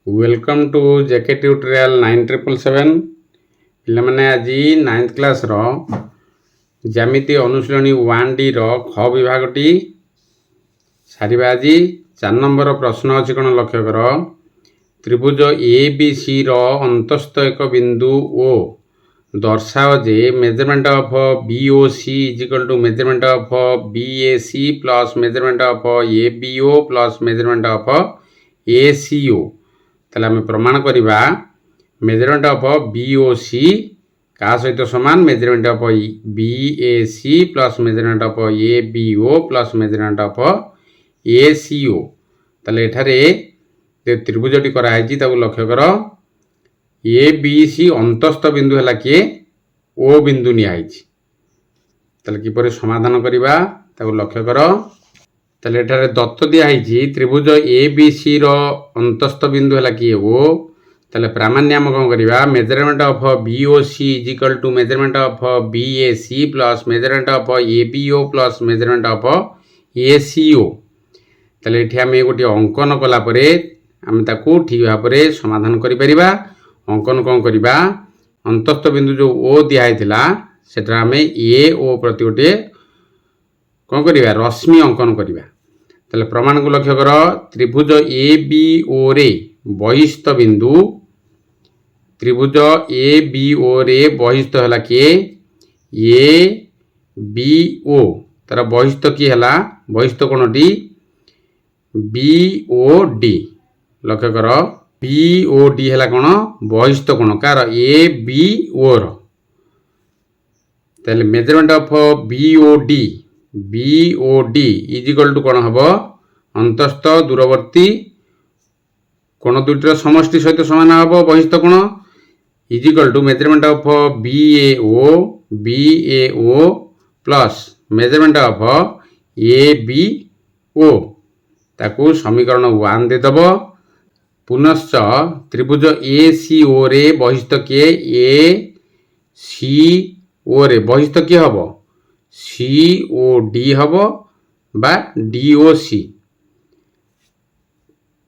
Welcome to JK tutorial 9777 पिलाने आज 9th class रो ज्यामिति अनुशीलनी 1D रो ख विभागटी सारिबा। आज 4 नंबर प्रश्न अछि कोन लक्ष्य कर त्रिभुज ABC रो अंतस्थ एक बिंदु O दर्शाओ जे measurement of BOC is equal to measurement of BAC plus measurement of ABO plus measurement of ACO। ताले आम प्रमाण करिबा मेजरमेंट ऑफ BOC का सहित समान measurement of BAC plus measurement of ABO plus measurement of ACO। ताले एठारे जे त्रिभुजटी करा है ताको लक्ष्य कर ABC अंतस्थ बिंदु है किए O बिंदु निया ताले किपरि समाधान करिबा ताको लक्ष्य कर। ताले एठारे दत्त दिया है त्रिभुज ABC रो अंतस्थ बिंदु है किए O। ताले प्रामाण्य आम कौन करिबा measurement of BOC is equal to measurement of BAC plus measurement of ABO plus measurement of ACO। ताले एठी आमे गोटे अंकन कला परे आम ताकू ठीक भाव में समाधान करि परिबा। अंकन कौन करिबा अंतस्थ बिंदु जो O दिया हैतिला सेटा आमे AO प्रति गोटे कौन करिबा रश्मि अंकन करिबा। ताले प्रमाण को लक्ष्य कर त्रिभुज ABO रे बहिस्थ बिंदु त्रिभुज ABO रे बहिस्थ हला के ABO तार बहिस्थ की हला बहिस्थ कोणटी BOD। लक्ष्य कर BOD हला कोण बहिस्थ कोण कार ABO रो। ताले measurement of BOD is equal to कोण हबो अंतस्थ दूरवर्ती कोण दुईटर समष्टि सहित समान हबो बहिस्थ कोण is equal to measurement of BAO plus measurement of ABO ताकू समीकरण 1 दे दबो। पुनश्च त्रिभुज ACO रे बहिस्थ के ACO रे बहिस्थ के हबो COD हबो बा DOC।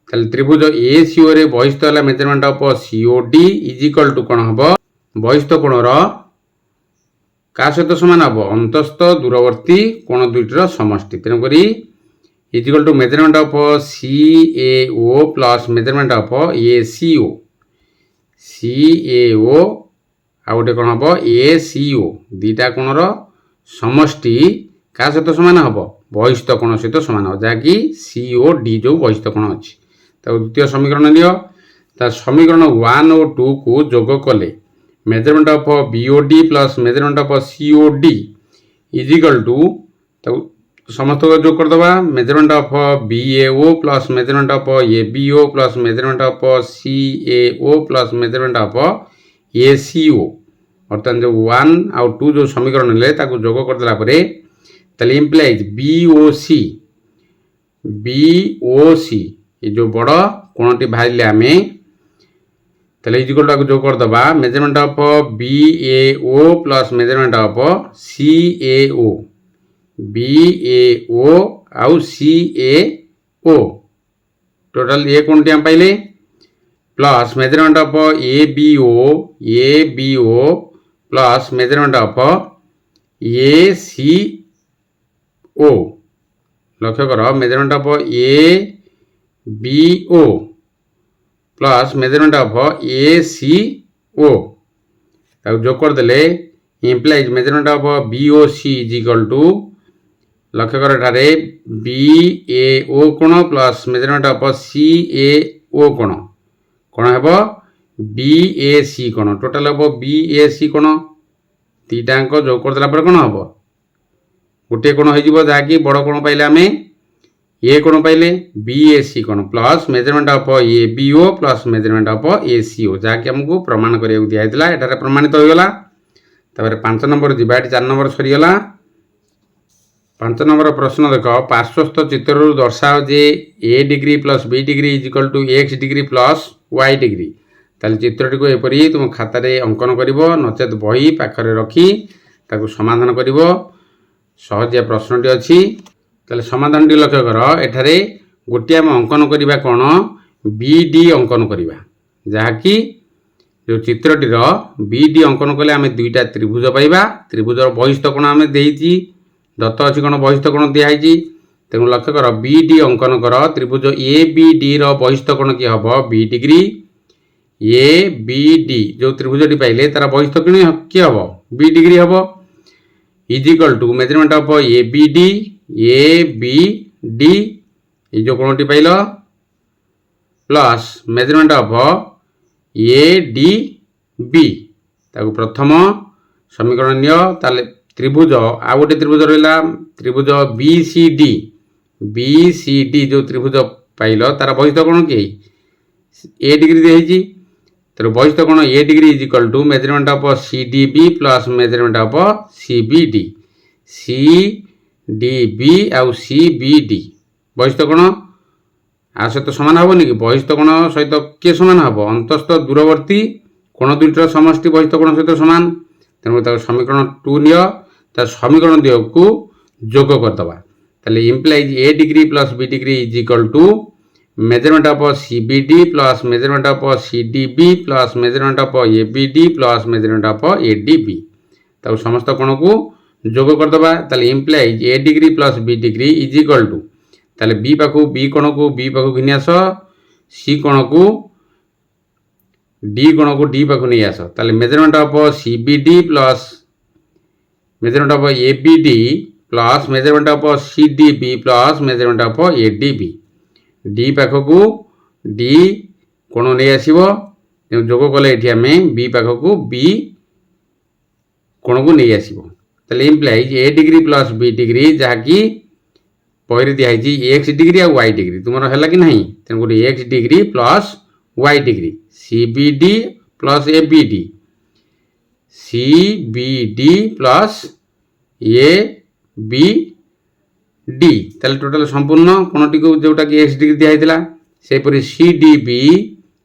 ताले त्रिभुज ACO रे बहिस्थ हला measurement of COD is equal to कोन हबो बहिस्थ कोण रो का सहित समान हबो अंतस्थ दूरवर्ती कोण दुईटर समष्टि। तेन करी is equal to measurement of CAO plus measurement of ACO CAO आ गोटे कोन हबो ACO दीटा कोण रो समष्टि का सहित समान हबो बहिस्थ कोण सहित समान हो जाकि COD जो बहिस्थ कोण अछि। तो द्वितीय समीकरण लियो ता समीकरण 1 और 2 को जोग कले measurement of BOD plus measurement of COD is equal to तो समस्त को जोग कर दबा measurement of BAO plus measurement of ABO plus measurement of CAO plus measurement of ACO। बर्तमान जो 1 और 2 जो समीकरण ले ताको जोग कर देला परे ताले इंप्लाइज BOC ये जो बड़ कोणटी भाइले आमे ताले इज इक्वल टू जोग कर दबा measurement of BAO plus measurement of CAO BAO आउ CAO टोटल ये कोणटी हम पाइले plus measurement of ABO plus measurement of ACO। लक्ष्य कर measurement of ABO plus measurement of ACO ताको जोग कर देले implies measurement of BOC is equal to लक्ष्य कर ठारे BAO कोण प्लस मेजरमेंट ऑफ CAO कोण कोण हेबो BAC कोण टोटल हेबो BAC कोण तीटांक जोग कर देला पर कोण हेबो गोटे कोण हो जिवो जाकी बड़ कोण पाइले आमे ए कोण पाइले BAC कोण plus measurement of ABO plus measurement of ACO जाकी हमको प्रमाण करिया दिया हैतला एटारे प्रमाणित हो गला। तापर 5 नंबर दिबा 4 नंबर सरी गला। 5 नंबर प्रश्न देख पार्श्वस्थ चित्र दर्शाओ जे A degree plus B degree is equal to X degree plus Y degree. ताले चित्रटी को एपरी तुम खाता रे अंकन करिवो नचेत बही पाखरे रखी ताकू समाधान करिवो। सहजिया प्रश्नटी अछि ताले समाधानटी लक्ष्य कर एठारे गोटे आम अंकन करिबा कोन BD अंकन करवा जहाँकि जो चित्रटीर BD अंकन कले आम दुईटा त्रिभुज पाइबा त्रिभुजर बहिस्थ कोण आम देती दत्त अच्छी कौन बहिस्थ कोण दिखाई तेणु लक्ष्य कर BD अंकन कर त्रिभुज ABD बहिस्थ कोण किए हम 20 डिग्री ABD जो त्रिभुजटी पाइले तार बहिस्थ कोण किए हम 20 डिग्री हम is equal to measurement of ABD ये जो कोणटी पाइल प्लस मेजरमेंट ऑफ ADB ताको प्रथम समीकरण नियो ताले त्रिभुज आ गोटे त्रिभुज रहा त्रिभुज BCD जो त्रिभुज पाइल तार बहिस्थ कोण कि A डिग्री दिखाई तेरे बहिस्थ कोण A degree is equal to measurement of CDB plus measurement of CBD CDB आउ CBD बहिस्थ कोण आ सहित सामान हेनी कि बहिस्थ कोण सहित किए सामान हम अंतस्थ दूरवर्ती कोण दुईटर समष्टि बहिस्थ कोण सहित सामान तेणु समीकरण 2 नियो समीकरण 2 को जोग करदे ताले implies A degree plus B degree is equal to measurement of CBD plus measurement of CDB plus measurement of ABD plus measurement of ADB ताको समस्त कोण को जोग करदे ताले implies A degree plus B degree is equal to ताले B पाखु B कोण को B पाखु घिनी आस C कोण को D कोण को D पाखु नहीं आस ताले measurement of CBD plus measurement of ABD plus measurement of CDB plus measurement of ADB D पाखकू D कोण नहीं आसो जोग कले ये आम B पाखकू B कोण को नहीं आसो ताले implies A degree plus B degree जहाँकि पहले दिखाई X डिग्री और Y डिग्री तुम है कि नहीं तेणुक X degree plus Y degree CBD plus ABD CBD plus ABD ताले टोटाल संपूर्ण कोणटी को जोटा कि X डिग्री दिखाई सेपरी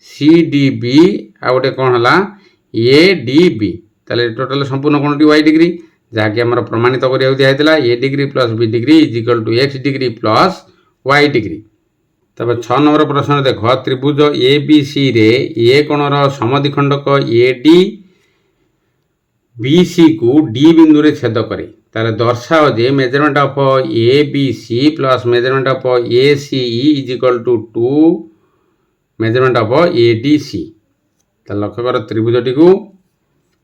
CDB आ गोटे कौन है ADB ताले टोटाल संपूर्ण कोणटी Y डिग्री जहाँकि आम प्रमाणित करा दिखाई A degree plus B degree is equal to X degree plus Y degree तब 6 नंबर प्रश्न देख त्रिभुज ABC रे A कोणर समद्विखंडक AD BC को D बिंदु रे छेद करे तार दर्शाओ जे measurement of ABC plus measurement of ACE is equal to 2 measurement of ADC तार लक्ष्य कर त्रिभुजटी को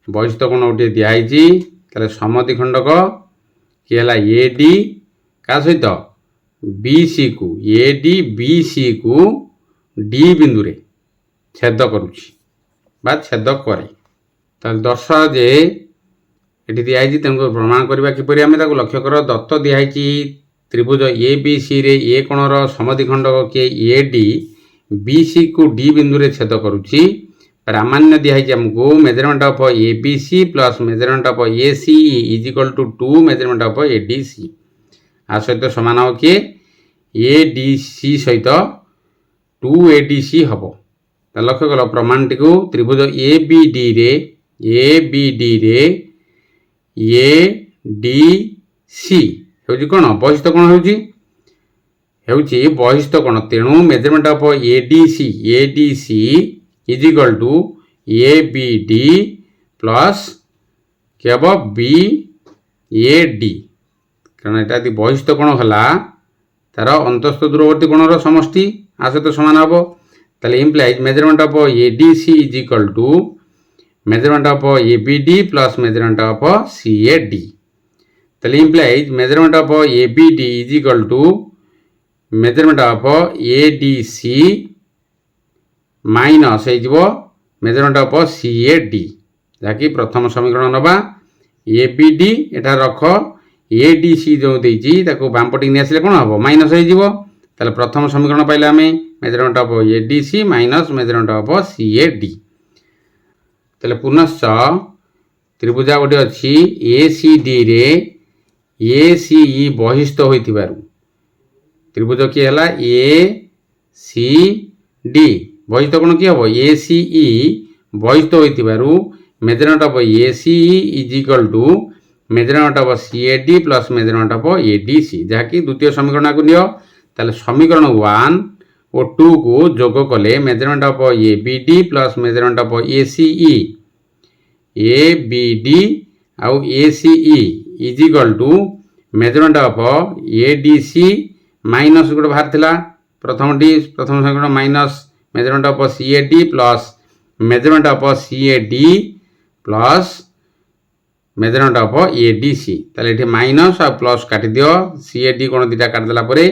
बहिस्थ कोण गोटे दिखाई ताले समद्विखंडक कि है AD का सहित BC को AD BC को D बिंदु रे छेद करुछि बा छेद करे ताले दर्शाओ जे ये दिखाई तेणुक प्रमाण करवा किपरि आम लक्ष्य कर दत्त दिखाई त्रिभुज ABC रे A कोणर समद्विखंडक के AD BC को D बिंदु रे छेद करुछि प्रामाण्य दिखाई आमको measurement of ABC plus measurement of ACE is equal to 2 measurement of ADC आ सहित सामान हो किए ADC सहित 2 ADC हम लक्ष्य कल प्रमाणटी को त्रिभुज ABD रे ADC हूँ कौन बहिस्थ कोण हूँ बहिस्थ कोण तेणु measurement of ADC is equal to ABD plus क्या हम BAD कारण यहाँ बहिस्थ कोण है तार अंतस्थ दूरवर्ती कोणर समष्टि आ सहित सामान हम ताले implies measurement of ADC is equal to measurement of ABD plus measurement of CAD ताले implies measurement of ABD is equal to measurement of ADC minus हो मेजरमेंट ऑफ CAD जहाँकि प्रथम समीकरण नवा ABD एटा रख ADC जो देती बामपटी नहीं आसिले कौन हम माइनस हो प्रथम समीकरण पाइले आम measurement of ADC minus measurement of CAD ताले पुनश्च त्रिभुजा गोटे अच्छी ACD रे ACE बहिस्थ होइतिबारु त्रिभुज किए है ACD बहिस्थ कोण किए हम ACE बहिस्थ होइतिबारु measurement of ACE is equal to measurement of CAD plus measurement of ADC जहाँकि द्वितीय समीकरण को नियो ताले समीकरण 1 ଓ 2 को जोग कले measurement of ABD plus measurement of ACE ABD आउ ACE is equal to measurement of ADC minus गोटे बाहर थिला प्रथम संख्या minus measurement of CAD plus measurement of CAD plus measurement of ADC ताले एठी माइनस और प्लस काटी दियो CAD कोन दिटा काट देला परे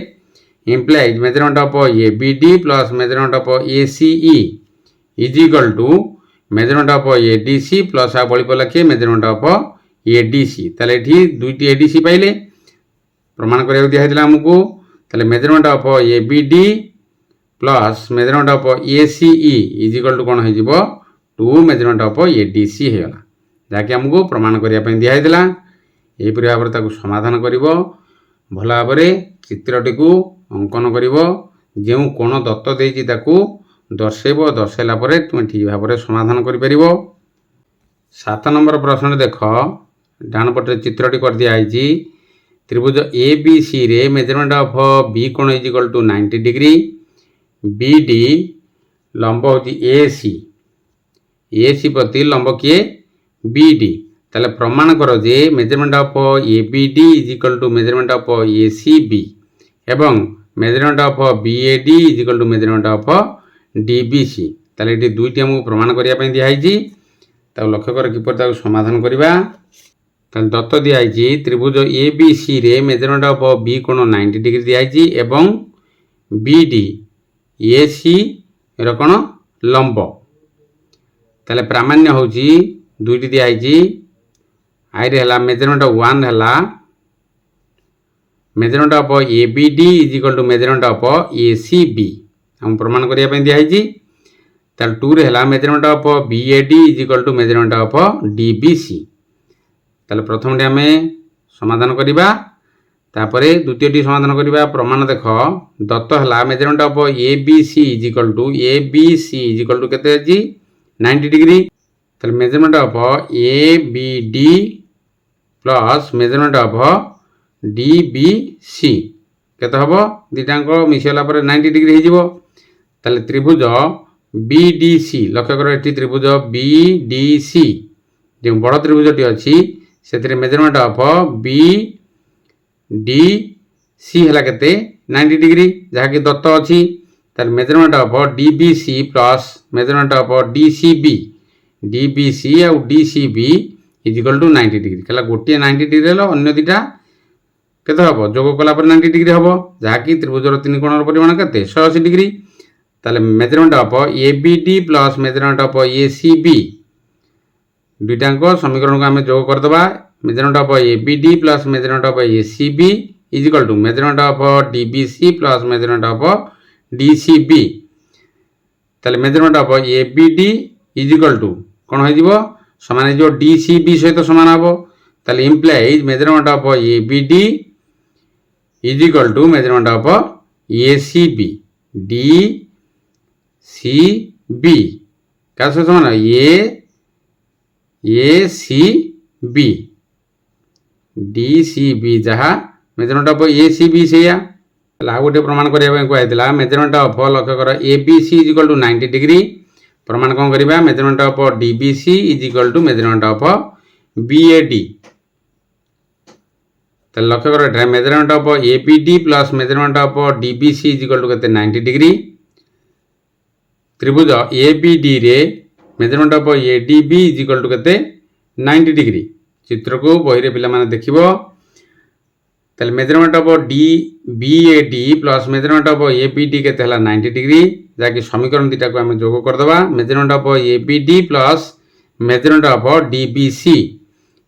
implies measurement of ABD plus measurement of ACE is equal to measurement of ADC plus आ बड़ी पला के measurement of ADC ताले एठी दुईटी ADC पाइले प्रमाण करिया दिया हैला हमकु ताले measurement of ABD plus measurement of ACE is equal to कोन है जिवो 2 measurement of ADC हेला जाके हमकु प्रमाण करिया पई दिया हैला एही परि भाबरे ताकू समाधान करिवो भला भाबरे चित्रटी को अंकन करिवो जेउ कोण दत्त देइछि ताकू दर्शेबो दर्शेला परे तुम ठीक भाबरे समाधान करि परिवो 7 नंबर प्रश्न देख डान पटे चित्रटी कर दिया आइछि त्रिभुज ABC रे मेजरमेंट ऑफ B कोण is equal to 90 degree BD लंब होछि AC प्रति लंब किए BD ताले प्रमाण करो जे measurement of ABD is equal to measurement of ACB एवं measurement of BAD is equal to measurement of DBC ताले एटी दुईटी हमकु प्रमाण करिया पई दिया आइछि ताकू लक्ष्य कर किपर ताकू समाधान करिबा ताले दत्त दिया आइछि त्रिभुज ABC रे मेजरमेंट ऑफ B कोण 90 डिग्री दिया आइछि एवं BD AC रो कोण लंब ताले प्रामाण्य होछि दुईटी दिया आइछि आई रे हला मेजरमेंट ऑफ 1 हला measurement of ABD is equal to measurement of ACB हम प्रमाण करिया पई दिया आइछि ताल 2 रे हला measurement of BAD is equal to measurement of DBC ताल प्रथम रे हमें समाधान करिबा तापरे द्वितीय टी समाधान करिबा प्रमाण देखो दत्त हला measurement of ABC is equal to केते अछि 90 डिग्री ताल measurement of ABD plus measurement of DBC केते हबो दिटांको मिसेला पर 90 डिग्री हे जिवो ताले त्रिभुज BDC लक्ष्य करो एठी त्रिभुज BDC जे बड़ त्रिभुजटी अछि सेतरे मेजरमेंट ऑफ BDC हला केते 90 डिग्री जहा कि दत्त अछि ताले measurement of DBC plus measurement of DBC और DCB is equal to 90 degree कला गोटे 90 डिग्री हलो अन्य दिटा केते हबो जोग कला पर 90 डिग्री हबो जहा कि त्रिभुजर तीन कोणर परिमाण केते 180 डिग्री ताले measurement of ABD plus measurement of ACB दुईटांको समीकरण को हमें जोग कर दबा measurement of ABD plus measurement of ACB is equal to measurement of DBC plus measurement of DCB ताले measurement of ABD is equal to कोन हो जिवो समान जो DCB सहित समान हबो ताले implies measurement of ABD is equal to measurement of ACB DCB का समान ACB DCB जहा मेजरमेंट ऑफ ACB सेया ला गोटे प्रमाण करिया कहला मेजरमेंट ऑफ लक्ष्य कर ABC is equal to 90 degree प्रमाण कौन करिबा measurement of DBC is equal to measurement of BAD तो लक्ष्य कर measurement of ABD plus measurement of DBC is equal to केते 90 डिग्री त्रिभुज ABD रे measurement of ADB is equal to केते 90 डिग्री चित्र को बही रे पिला माने देखिबो तले measurement of BAD plus measurement of ABD केते हला 90 डिग्री जाकि समीकरण दिटा को हमें जोग कर दबा measurement of ABD plus measurement of DBC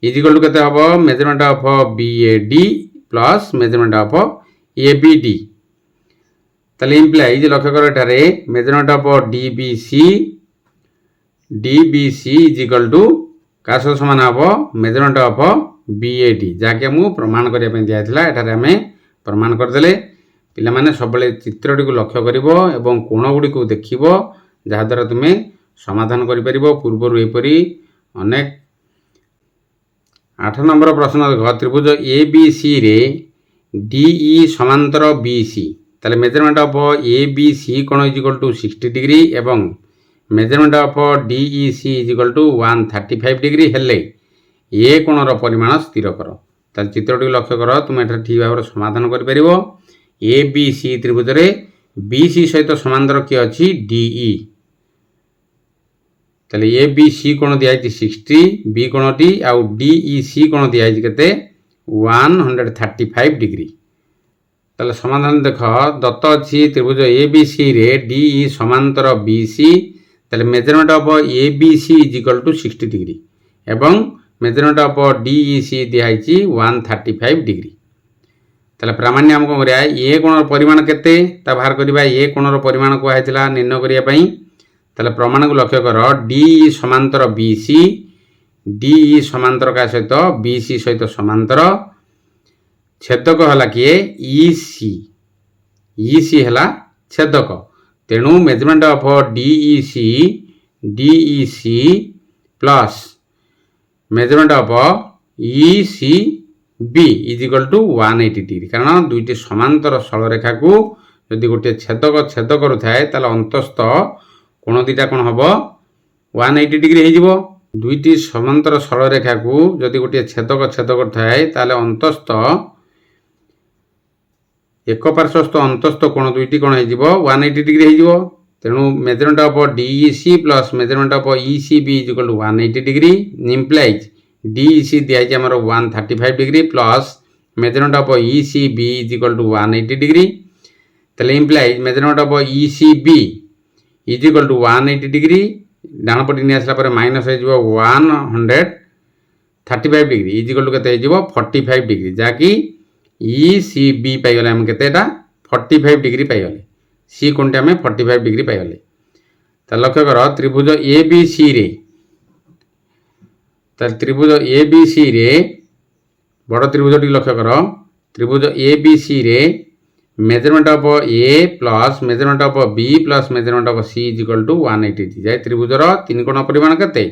is equal to केते हबो measurement of BAD plus measurement of ABD तले इंप्लाइज लक्ष्य करो एटारे measurement of DBC is equal to कास समान हबो मेजरमेंट ऑफ BAD जाके हम प्रमाण करिया पे दिया थिला एटारे हमें प्रमाण कर देले पिला माने सबले चित्रटी को लक्ष्य करिवो एवं कोण गुडी को देखिवो जहा द्वारा तुमे समाधान करि परिबो पूर्वरु एपरि अनेक 8 नंबर प्रश्न त्रिभुज ABC रे DE समांतर BC ताले measurement of A B C कोण इज इक्वल टू 60 डिग्री एवं measurement of D E C is equal to 135 degree हेले ए कोणर परिमाण स्थिर कर। ताले चित्रटी लक्ष्य कर तुम एटा ठीक भाव समाधान कर परिबो। ए बी सी त्रिभुज रे बी सी सहित समांतर किए अछि डी ई। ताले ए बी सी कोण दिया 60 बी कोणटी आउ डी ई सी कोण दिया केते 135 डिग्री। ताले समाधान देख दत्त अच्छी त्रिभुज ए बी सी रे डी ई समांतर बी सी। ताले measurement of A B C is equal to 60 degree एवं measurement of D E C दिखाई 135 डिग्री। ताले प्रामाण्य आमको करिया ए कोणर परिमाण केते ता बाहर करिबा। ए कोणर परिमाण को आइतला निर्णय करिया पई ताले प्रमाण को लक्ष्य कर डी ई समांतर बी सी डी ई समांतर का सहित बी सी सहित समांतर छेदक हला किए ई सी हला छेदक। तेणु measurement of D E C plus measurement of E C B is equal to 180 degree. कारण दुईटी समांतर सरलरेखा को यदि गोटे छेदक छेद करुए ताले अंतस्थ कोण दीटा कौन हम 180 डिग्री हो। दुईटी समांतर सरलरेखा को यदि गोटे छेदक छेद करुए ताले अंतस्थ एक पार्श्वस्थ अंतस्थ कोण दुईटी कौन हो 180 डिग्री हो। तेणु measurement of D E C plus measurement of E C B is equal to 180 degree implies D E C दिखाई आमर 135 degree plus measurement of E C B is equal to 180 degree. ताले implies measurement of E C B is equal to 180 degree डाण पटे नहीं आसला minus हो 135 degree is equal to केते हो 45 डिग्री जहाँकि ई सी बी पाइगले आम केतेटा 45 डिग्री पाइगले सी कोणटे आम 45 डिग्री पाइगले। ताले लक्ष्य कर त्रिभुज ए बी सी रे त्रिभुज ए बी सी रे बड़ त्रिभुज टी लक्ष्य कर त्रिभुज ए बी सी रे measurement of A plus measurement of B plus measurement of C is equal to 180 जाए त्रिभुजर तीन कोण परिमाण केते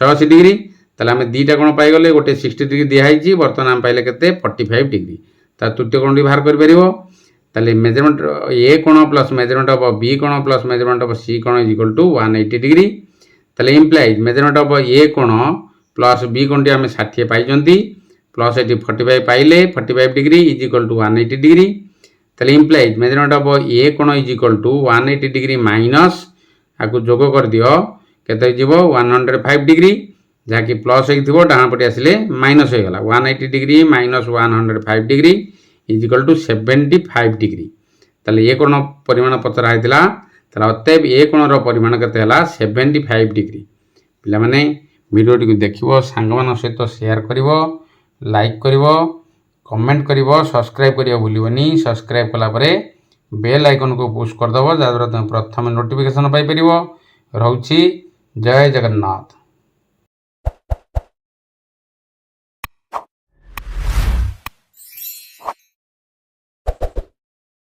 180 डिग्री। ताले आम दीटा कोण पाइगले गोटे 60 डिग्री दिखाई बर्तमान आम पाइले केते 45 डिग्री। ता तृतीय कोण बाहर कर परिबो। ताले मेजरमेंट ए कोण प्लस मेजरमेंट ऑफ बी कोण प्लस मेजरमेंट ऑफ सी कोण इज इक्वल टू 180 डिग्री। ताले इम्प्लाइज मेजरमेंट ऑफ ए कोण प्लस बी कोण आम 60 पाइजंती प्लस ये 45 पाइले 45 degree is equal to 180 degree. ताले इम्प्लाइज मेजरमेंट ऑफ ए कोण is equal to 180 degree minus आपको जोग कर दियो केते जीवो 105 डिग्री जहाँकि प्लस हो डाण पटे आसिले माइनस हो गला 180 degree minus 105 degree is equal to 75 degree. ताले ए कोण परिमाण पचरा होता ताले अतएव ए कोणर परिमाण केते हला 75 डिग्री। पिला माने वीडियोटी को देखिबो सांगमान सहित शेयर करिवो लाइक करिवो कमेंट करिवो सब्सक्राइब करिया भूलिबनी। सब्सक्राइब कला परे बेल आइकन को पुश कर दबो जाद्वारा तुम प्रथम नोटिफिकेशन पाई परिवो। रहउची जय जगन्नाथ।